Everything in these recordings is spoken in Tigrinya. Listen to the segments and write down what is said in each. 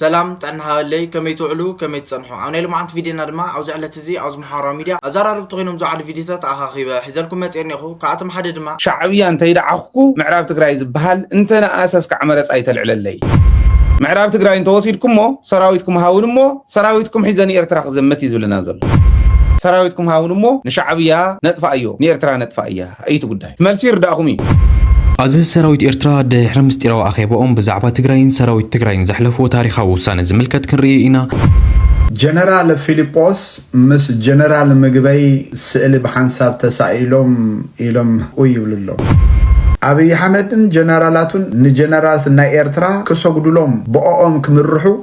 سلام تنها لي كمي تعلو كمي تصنحو عوني لما عند فيديونا دما عاوز على تزي عاوز محارة ميديا ازارارب تغينهم زو على فيديوات اخاخيبا حزالكم ما تسيرني اخو كاتم حد دما شعبيا انت يدعخكو معراب تقراي زبهال انتنا اساس كعمرس ايتل عللي معراب تقراي انت وسيدكمو سراويتكم هاونمو سراويتكم حيزاني ارتراخ زمتي زبلنا زل سراويتكم هاونمو نشعبيا نطفا ايو نيرترا نطفا ايا ايتو قداي تملسي رداخمي عزيز سراويت إرترا دحر مستيرو أخيبهم بزعبة تجراين سراويت تجراين زحلفو تاريخ وسنة زملكت كنرينا جنرال فيليبوس مس جنرال مجبي سئل بحنساب تسائلهم إلهم ويوللهم أبي حمدن جنرالاتون نجنرالات نا إرترا كسوغدولهم بقوم كمرحو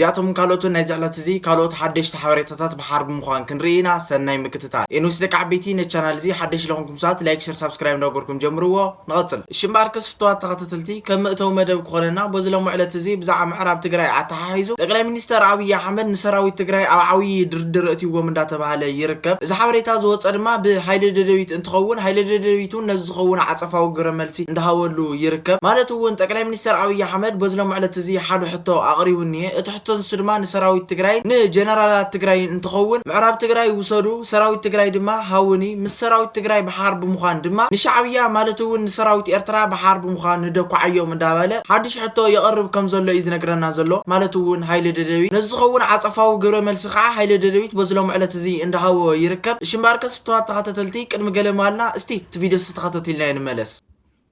زياتهم كالوتو نايزعلات زي كالوت حدش تحوريتات بحرب مخوان كنرينا سناي مكتتال انو سلك عبيتي نتشانل زي حدش لهمكم ساعات لايك شير سبسكرايب نوغوركم جمروا نغطل الشمبار كسفتوات تغطتلتي كم مئتو مدب كولنا بوزلو معلت زي بزعم معراب تقراي عتحايزو تقراي منستر عوي حمد نسراوي تقراي عوي دردر اتيو من داتا بحاله يركب اذا حوريتا زوص ادما بحايل ددويت انتخون حايل ددويتو نزخون عصفاو غرملسي اندهاولو يركب مالتو تقراي منستر عوي حمد بوزلو معلت زي حدو حتو اقريوني تنسدما سراويت تجراي جنرالات تجراي انتخون معراب تجراي وصدو سراويت تجراي دما هاوني مس سراويت تجراي بحرب مخان دما نشعبيا مالتو سراويت ارترا بحرب مخان ندكو عيو مدابله حدش حتى يقرب كم زلو يزنقرنا زلو مالتو هايل ددوي نزخون عصفاو غبر ملسخا هايل ددويت بزلو معلت زي اندهاو يركب شمباركس فتوات تخاتتلتي قدم قله مالنا استي فيديو ستخاتتلنا نملس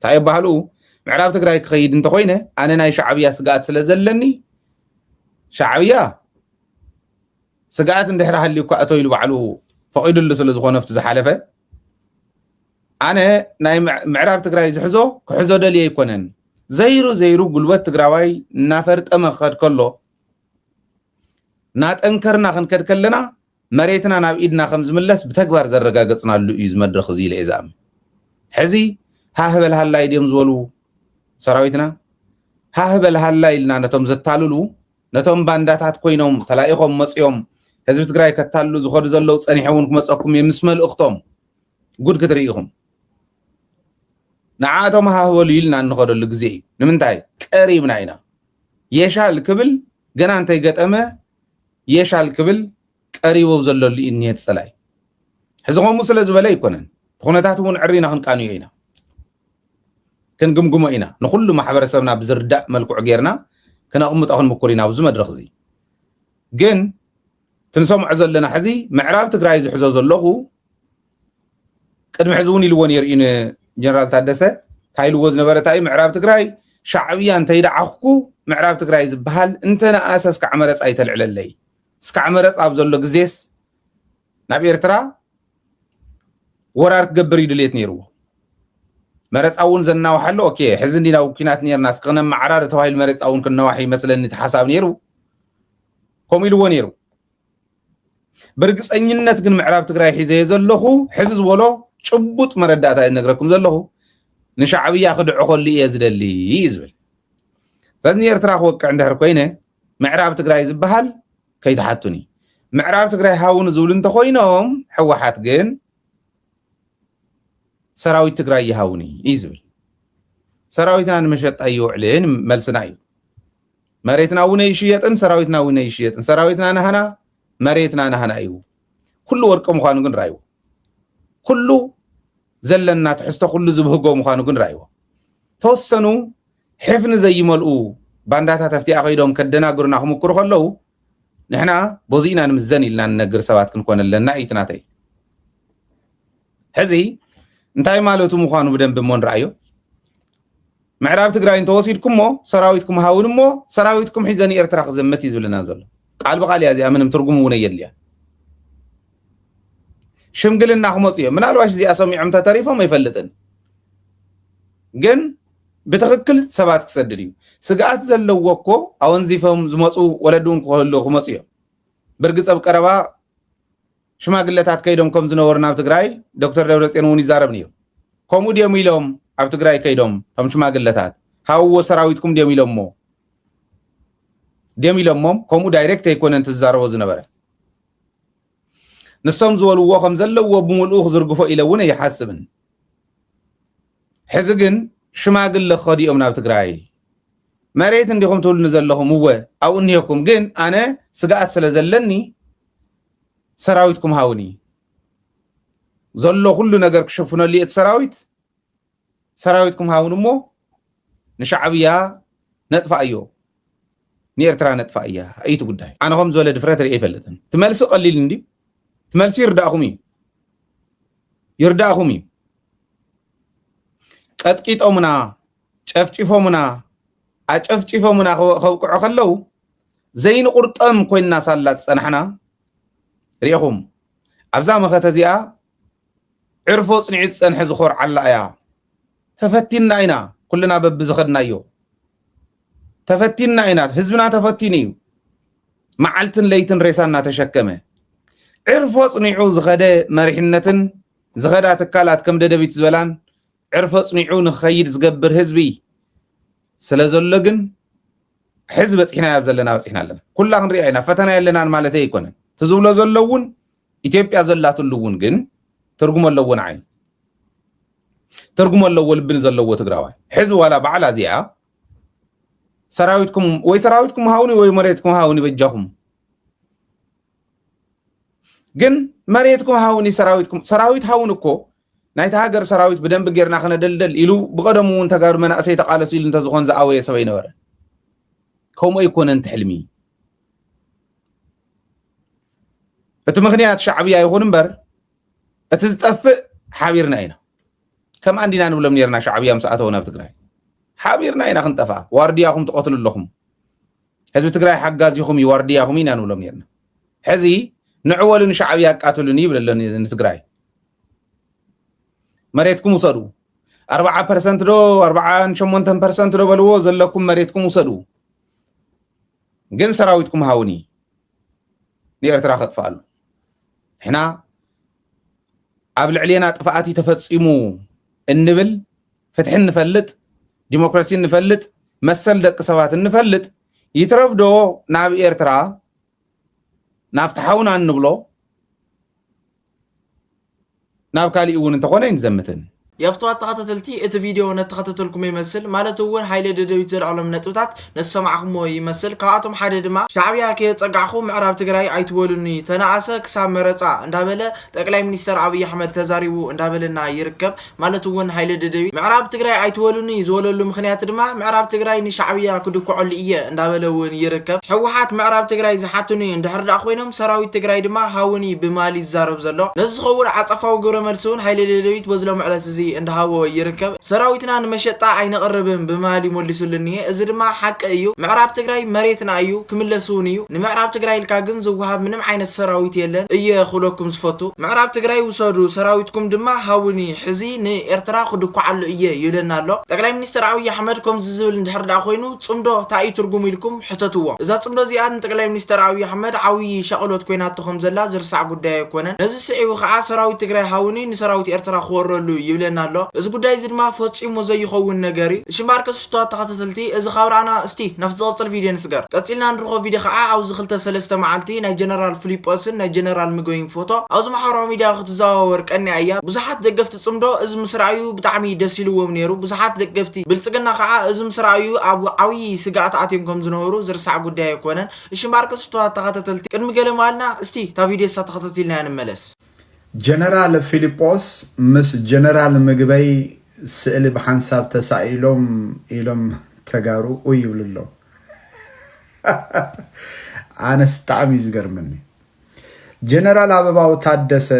تاي بحالو معراب تجراي كخيد انت خوينه انا ناي شعبيا سقات سلازلني شعبيا سقات اندحر هاللي كأتو يلو بعلو فقيد اللي سلزخو نفت زحالفه انا ناي معراب تقراي زحزو كحزو دلي يكونن زيرو قلوات تقراوي نافرت امخد كله نات انكرنا خنكد كلنا مريتنا ناب ايدنا خمز ملس بتكبر زرقاقصنا اللو يز مدرخ زي الإزام حزي هاهبل هالله يديم زولو سراويتنا هاهبل هالله يلنا نتم زتالولو نتوم بانداتات كوينوم تلاقيهم مصيوم حزب تግራይ ከተታሉ ዝኸዱ ዘለው ጸኒሕውን ክመጽኩም የምስመል እኽቶም ጉድ ክትሪኢኹም ንዓቶም ሃህወሉ ኢልና እንኸደሉ ግዜ ንምንታይ ቀሪብና ኢና የሻል ክብል ገና እንታይ ገጠመ የሻል ክብል ቀሪቦ ዘለሉ ኢንየት ጸላይ ሕዝኾም ስለ ዝበለ ይኮነን ተኾነታት እውን ዕሪና ክንቃንዮ ኢና ክንግምግሞ ኢና ንኹሉ ማሕበረሰብና ብዝርዳእ መልክዕ ጌርና كنقمط اخن مكورينا بزو مدرخ زي جن تنسمع زلنا حزي معراب تقراي زحزو زلخو قدم حزوني لون يرين جنرال تادسه تايل وز نبرتاي معراب تقراي شعبيا انت يدعخكو معراب تقراي زبحال انتنا اساس كعمرص ايتل عللي سكعمرص اب زلو غزيس ناب إرترا ورار قبر يدليت نيرو مرص اون زناو حلو اوكي حزني لو كينات نيرنا سقنا معرار توهايل مرص اون كنا واحي مثلا نتحساب نيرو كوميلو نيرو برقصنينت ግን معراب تግራይ ሒዘ ዘለኹ ሕዝ ዝበሎ ጭቡጥ መረዳታ ይነግረኩም ዘለኹ ንሻዕብያ ክድዑ ኮሉ እየ ዝደሊ ይዝብል ስለዚህ ኤርትራ ክወቅዕ እንድሕር ኮይነ معراب تግራይ ዝበሃል ከይተሓቱኒ معراب تግራይ ሃውን ዝብል እንተ ኮይኖም ሕወሓት ግን سراويت تقراي يهاوني يزبل سراويتنا نمشط ايوعلين ملسنا ايو مريتنا ونه يشيطن سراويتنا ونه يشيطن سراويتنا نهنا مريتنا نهنا ايو كل ورق مخانو كن رايو كل زلنا تحسته كل زبهقو مخانو كن رايو توسنو حفن زي ملؤو بانداتا تفتي اخيدهم كدنا قرنا خمكرو خلو نحنا بوزينا نمزني لنا نقر سوات كنكون لنا ايتناتي حزي እንታይ ማለቱ ምዃኑ በደንብ ሞን ራእዩ معراب تግራይ እንተወሲድኩሞ ሰራዊትኩም ሃውንሞ ሰራዊትኩም ሒዘን ኤርትራ ክዘመት ይዝብልና ዘሎ ቃል በቃል ያዚ ምንም ትርጉም ውን የልያ ሽምግልና ክመጽዮ ምናልባሽ እዚኣ ሰሚዖም ተተሪፎም አይፈልጥን ግን በትክክል ሰባት ክሰድድ እዩ ስጋት ዘለዎ እኮ አወንዚፈም ዝመጹ ወለዱን ክህሉ ክመጽዮ በርግጸብ ቀረባ ሽማግለታት ከይዶም ከም ዝነበሩ ናብ ትግራይ ዶክተር ደብረጽዮን እውን ይዛረብ ነይሩ ከምኡ ድዮም ኢሎም ኣብ ትግራይ ከይዶም ከም ሽማግለታት ሃውዎ ሰራዊትኩም ድዮም ኢሎሞም ከምኡ ዳይሬክት ኣይኮነን ትዛረቦ ዝነበረ ንሶም ዝበልዎ ከም ዘለዎ ብምልኡ ክዝርግፎ ኢለ እውን ኣይሓስብን ሕዚ ግን ሽማግለ ኸዲኦም ናብ ትግራይ مريت عندكم تقول نزلهم هو أو إنيكم جن أنا سقعت سلزلني سراويتكم هاوني زلوا كل نجار كشوفنا اللي سراويتكم هاون مو نشعبيا نطفأ أيو نيرترا نطفأ إياه أي تقولي أنا هم زول دفرات رأي فلتن تملس قليل عندي تملس يرداهم كتكيت أمنا شفتشيفو منا أشفتشيفو منا خلو زين قرطم كوين ناس اللات نحنا ريهم أبزا مختزيا عرفوا صنعت سنح زخور على يا تفتينا اينا كلنا ببزخدنا يو تفتينا اينا حزبنا تفتيني معلتن ليتن ريسانا تشكمه عرفوا صنعوا زغده مرحنتن زغدا تكالات كم ددبيت زبلان عرفوا صنعوا نخيد زغبر حزبي سلازلغن حزب صحنا يبزلنا وصحنا لنا كلنا نرينا فتنا يلنا مالتي يكون تزولو زلون ኢትዮጵያ ዘላትሉውን ግን ትርጉም ኣለውን ዓይን ትርጉም ኣለዎ ልብን ዘለዎ ትግራዋይ ሕዚ ዋላ በዓላ እዚኣ ሰራዊትኩም ሃውኒ ወይ መሬትኩም ሃውኒ በጃኹም ግን መሬትኩም ሃውኒ ሰራዊት ሃውን እኮ ናይታ ሃገር ሰራዊት በደንብ ጌርና ከነደልደል ኢሉ ብቀደሙ ተጋሩ መናእሰይ ተቃለሱ ኢሉ እንተዝኾን ዝኣወየ ሰበይ ነበረ ከምኡ ይኮነን ትሕልሚ እቲ ምኽንያት ሻዕብያ ይኹን እምበር እቲ ዝጠፍእ ሓቢርና ኢና ከም አንዲና ንብሎም ነርና ሻዕብያ ምስኣተው ናብ ትግራይ ሓቢርና ኢና ክንጠፋ ዋርድያኹም ትቆትሉ ኣለኹም ህዝቢ ትግራይ ሓጋዚኹም ይዋርድያኹም ኢና ንብሎም ነርና ሕዚ ንዕወልን ሻዕብያ ያቃትሉኒ ይብለለን ንትግራይ መሬትኩም ውሰዱ 40% ዶ 48% ዶ በልዎ ዘለኩም መሬትኩም ውሰዱ ግን ሰራዊትኩም ሃውኒ ንኤርትራ ከጥፋሉ هنا قبل علينا طفاتي تفصيمو እንብል ፍትሕ ንፈልጥ ዲሞክራሲ ንፈልጥ መሰል ደቂ ሰባት ንፈልጥ ይትረፍዶ ናብ ኤርትራ ናፍታውና እንብሎ ናብ ካሊ እውን እንተኾነ ይንዘምትን يفتوى التخطيطلتي ات فيديو نتخطيطلكم يمثل مالتو حيل ددويت زرعلم نطوتات نسمعكم يمثل كاتم حدا دما شعبيا كي تصقعخو معراب تግራይ አይትወሉኒ ተናአሰ ክሳብ መረጻ እንዳበለ ጠቅላይ ሚኒስትር አብይ አህመድ ተዛሪቡ እንዳበለና ይርከብ ማለትው حيل ددويت معراب تግራይ አይትወሉኒ ዝወለሉ ምክንያት ድማ معراب تግራይ ንሻዕብያ ክድኩዕሉ እየ እንዳበለውን ይርከብ ሕወሓት معراب تግራይ ዝሓቱኒ እንድሕርዳ ኮይኖም ሰራዊት ትግራይ ድማ ሃውኒ ብማሊ ይዛረብ ዘሎ ነዝኸውን ዓጸፋው ግብረ መልሱን حيل ددويت ወዝሎም ዕለት እዚ እንደሃወ ይርከብ ሰራዊትና ንመሸጣ አይነቀርብም በማሊ ሞልሱልኒ እዚ ድማ ሐቅ እዩ ምዕራብ ትግራይ መሬትና እዩ ክምለሱን እዩ ንምዕራብ ትግራይ ልካ ግን ዝውሃብ ምንም ዓይነት ሰራዊት የለን እየኹለኩም ዝፈቱ ምዕራብ ትግራይ ውሰዱ ሰራዊትኩም ድማ ሃውኒ ሕዚ ንኤርትራ ክድኩዓሉ እየ ይለና ኣሎ ጠቅላይ ሚኒስትር አብይ አህመድ ከም ዝብል እንድሕርዳ ኮይኑ ጽምዶ ታይ ትርጉም ኢልኩም ሕተትዎ እዛ ጽምዶ እዚኣን ጠቅላይ ሚኒስትር አብይ አህመድ ዓዊ ሸቅሎት ኮይናትኩም ዘላ ዝርሳዕ ጉዳይ አይኮነን ነዚ ስዒቡ ከዓ ሰራዊት ትግራይ ሃውኒ ንሰራዊት ኤርትራ ክወረሉ ይብለና እዚ ጉዳይ ዝድማ ፈጽሙ ዘይኸውን ነገሪ ሽማርከስ ፍቷት ተኸታተልቲ እዚ ኻብራና እስቲ ነፍጽጽል ቪድዮ ንስገር ቀጽልና ንርኾ ቪድዮ ከዓ አውዝ 2-3 መዓልቲ ናይ ጀነራል ፊሊጶስን ናይ ጀነራል ምግበይን ፎቶ አውዝ ማሕበራዊ ሚድያ ክትዛዋወር ቀኒ አያ ብዙሓት ደገፍቲ ጽምዶ እዚ ምስራዩ ብጣዕሚ ደስ ይልዎም ነይሩ ብዙሓት ደገፍቲ ብልጽግና ከዓ እዚ ምስራዩ ኣብ ዓዊ ስጋት ኣትዮም ከም ዝነበሩ ዝርሳዕ ጉዳይ አይኮነን ሽማርከስ ፍቷት ተኸታተልቲ ቅድሚ ገለ ማልና እስቲ ታ ቪድዮ ተኸታተልና እንመለስ ጀነራል ፊሊጶስ ምስ ጀነራል ምግበይ ስእሊ በሐንሳብ ተሳኢሎም ኢሎም ተጋሩ ይብልሎ አነስ ጣዕሚ ዝገርምኒ ጀነራል አበባው ታደሰ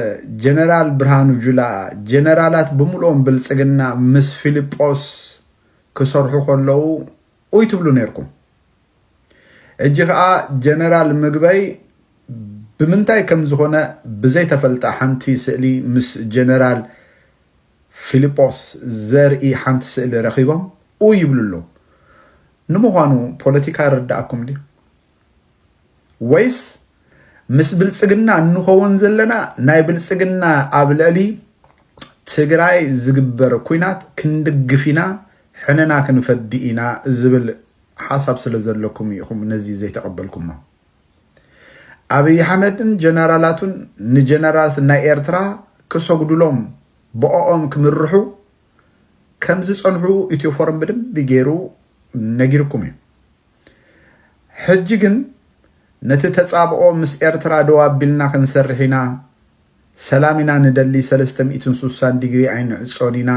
ጀነራል ብርሃኑ ጁላ ጀነራላት በሙሉም ብልጽግና ምስ ፊሊጶስ ክሰርሑ ከለው ትብሉ ነርኩም እጅኻ ጀነራል ምግበይ بمنتاي كم زخونا بزي تفلتا حانتي سئلي مس جنرال فيليبوس زرئي حانتي سئلي رخيبهم يبللو نموغانو بوليتيكا رداكم دي ويس مس بلسقنا نخوان زلنا ناي بلسقنا قابلالي تقراي زقبر كوينات كندقفينا حننا كنفدئينا زبل حسب سلزلكم يخم نزي زي تقبلكم ما አብይ አህመድን ጀነራላቱን ንጀነራላት ናይ ኤርትራ ክሰግዱሎም በኦም ክምርሑ ከም ዝጸንሑ ኢትዮፎርም በደንብ ቢገሩ ነጊርኩም ሕጂ ግን ነቲ ተጻብኦ ምስ ኤርትራ ደው ኣቢልና ክንሰርሕ ኢና ሰላም ኢና ንደሊ 360 ዲግሪ ኣይንዕጾን ኢና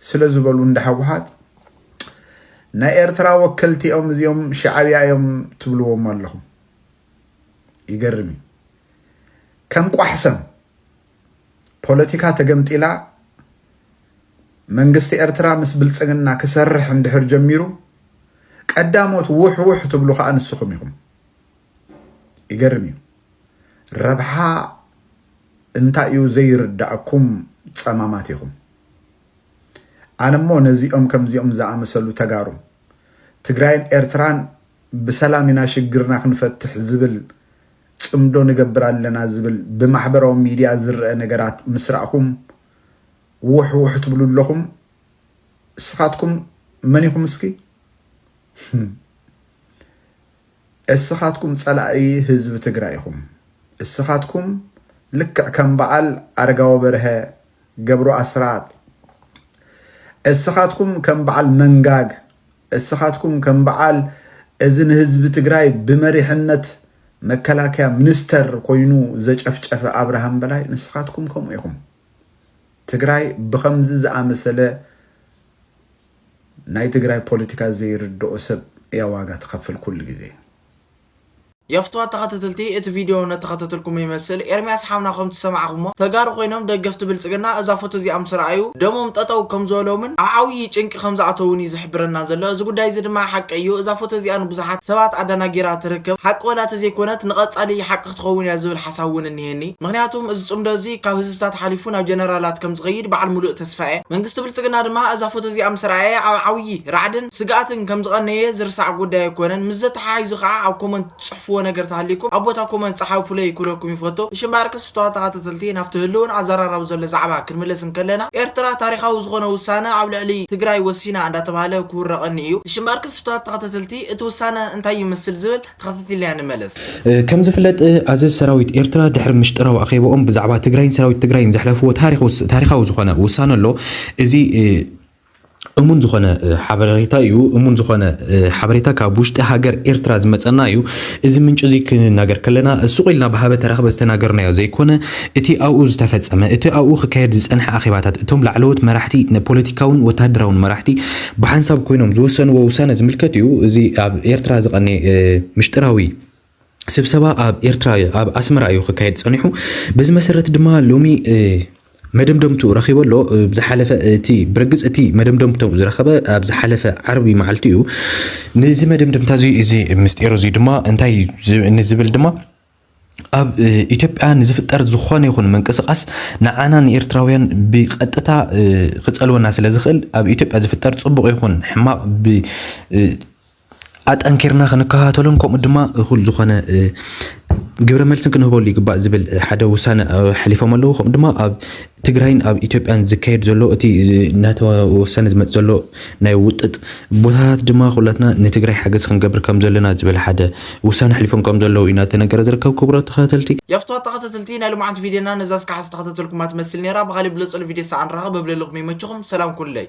ስለ ዝበሉ እንደ ሕወሓት ናይ ኤርትራ ወከልቲኦም እዚኦም ሻዕብያ እዮም ትብልዎም ኣለኹም ይገርም ከም ቋሕሰም ፖለቲካ ተገምጢላ መንግስቲ ኤርትራ ምስ ብልጽግና ክሰርሕ እንድሕር ጀሚሩ ቀዳሞት ውሕ ትብሉ ከዓ ንስኹም ኢኹም ይገርም ረብሓ እንታይ እዩ ዘይርዳእኩም ጸማማት ኢኹም ኣነሞ ነዚኦም ከምዚኦም ዝኣመሰሉ ተጋሩ ትግራይን ኤርትራን ብሰላም ኢና ሽግርና ክንፈትሕ ዝብል ጽምዶ ንገብር ኣለና ዝብል ብማሕበራዊ ሚድያ ዝርአ ነገራት ምስራእኩም ውሕ ትብሉ ኣለኹም እስኻትኩም መን ኢኹም እስኪ እስኻትኩም ጸላኢ ህዝቢ ትግራይ ኢኹም እስኻትኩም ልክዕ ከም በዓል ኣረጋዊ በርሀ ገብሩ ኣስራት እስኻትኩም ከም በዓል መንጋግ እስኻትኩም ከም በዓል እዝን ህዝቢ ትግራይ ብመሪሕነት መከላከያ ሚኒስተር ኮይኑ ዘጨፍጨፈ አብርሃም በላይ ንስኻትኩም ከምኡ ኢኹም ትግራይ ብኸምዚ ዝኣመሰለ ናይ ትግራይ ፖለቲካ ዘይርድኦ ሰብ ያዋጋ ተኸፍል ኩሉ ግዜ يفتوا تخطتلتي ات فيديو نتخطتلكم يمثل ارمياس حمنا خم تسمعكم تغار قينهم دغفت بلصقنا اذا فوتو زي امسرايو دموم ططو كم زولومن عاوي ጭንቂ خم زعتوني زحبرنا زلو ز ጉዳይ ዝ ድማ حق እዩ اذا فوتو زي انو بزحات سبات ادناغيرا تركب حق ولا تزي كونت نقصالي حق تخون يا زبل حساون انهني مغنياتهم از صمدو زي كاب حزبታት حليفون او جنرالات كم زغيد بعل ملؤ تسفاء منغست بلصقنا ድማ اذا فوتو زي امسراي عاوي رعدن سغاتن كم زغنيه زرسع ጉዳይ كونن مزت حايزو خا او كومنت صحفو ነገር ታሊኩም አቦታ ኮመንት ጻሐፉ ላይ ኩለኩም ይፈቶ ሽማርክስ ፍቷታ ተተልቲ ናፍተ ህሉን አዘራራው ዘለ ዛዕባ ክንመለስን ከለና ኤርትራ ታሪኻዊ ዝኮነ ውሳነ ኣብ ልዕሊ ትግራይ ወሲና እንዳተባለ ኩረቀኒ እዩ ሽማርክስ ፍቷታ ተተልቲ እቲ ውሳነ እንታይ ይመስል ዝብል ተኸታተል ያን መለስ ከም ዝፍለጥ ኣዘዝ ሰራዊት ኤርትራ ድሕሪ ምሽጥራው ኣኼቦኦም ብዛዕባ ትግራይን ሰራዊት ትግራይን ዘሕለፍዎ ታሪኻዊ ዝኮነ ውሳነ ኣሎ እዚ እሙን ዝኾነ ሓበሬታ እዩ እሙን ዝኾነ ሓበሬታ ካብ ውሽጢ ሃገር ኤርትራ ዝመጸና እዩ እዚ ምንጭ እዚ ክናገር ከለና እሱቂልና በሃበ ተረኽበ ዝተናገርናዮ ዘይኮነ እቲ ኣብኡ ዝተፈጸመ እቲ ኣብኡ ክካየድ ዝጸንሐ ኣኼባታት እቶም ላዕለዎት መራሕቲ ፖለቲካውን ወታደራውን መራሕቲ ብሓንሳብ ኮይኖም ዝወሰንዎ ውሳነ ዝምልከት እዩ እዚ ኣብ ኤርትራ ዝቐነ ምሽጥራዊ ስብሰባ ኣብ ኤርትራ ኣብ ኣስመራ እዩ ክካየድ ጸኒሑ በዚ መሰረት ድማ ሎሚ መደምደምቱ ረኺበሎ ብዝሓለፈ እቲ ብርግጽ እቲ መደምደምቱ ዝረኸበ ኣብ ዝሓለፈ ዓርቢ መዓልቲ እዩ ነዚ መደምደምታ እዚ ምስጢር እዚ ድማ እንታይ ንዝብል ድማ ኣብ ኢትዮጵያ ንዝፍጠር ዝኾነ ይኹን መንቀሳቐስ ንዓና ንኤርትራውያን ብቐጥታ ክጸልወና ስለ ዝኽእል ኣብ ኢትዮጵያ ዝፍጠር ጽቡቕ ይኹን ሕማቕ ኣጠንኪርና ክንከታተሎም ከምኡ ድማ እኹል ዝኾነ ግብረ መልስን ክንህበሉ ይግባእ ዝብል ሓደ ውሳነ ሓሊፎም ኣለዉ ከምኡ ድማ ኣብ ትግራይን ኣብ ኢትዮጵያን ዝካየድ ዘሎ እቲ ናተወሰነ ዝመጽ ዘሎ ናይ ውጥጥ ቦታታት ድማ ኩላትና ንትግራይ ሓገዝ ክንገብር ከም ዘለና ዝብል ሓደ ውሳነ ሓሊፎም ከም ዘለዉ ኢና ተነገረ ዝርከብ ክቡራት ተኸታተልቲ يفتوا تخطتلتي ናይ ልማዓት ቪድዮና ነዛስ ካሓስ ተኸታተልኩም ማትመስል ነራ ብኻሊ ብለጽል ቪድዮ ሰዓን ረኸ በብለልኩም ይመችኹም ሰላም ኩለይ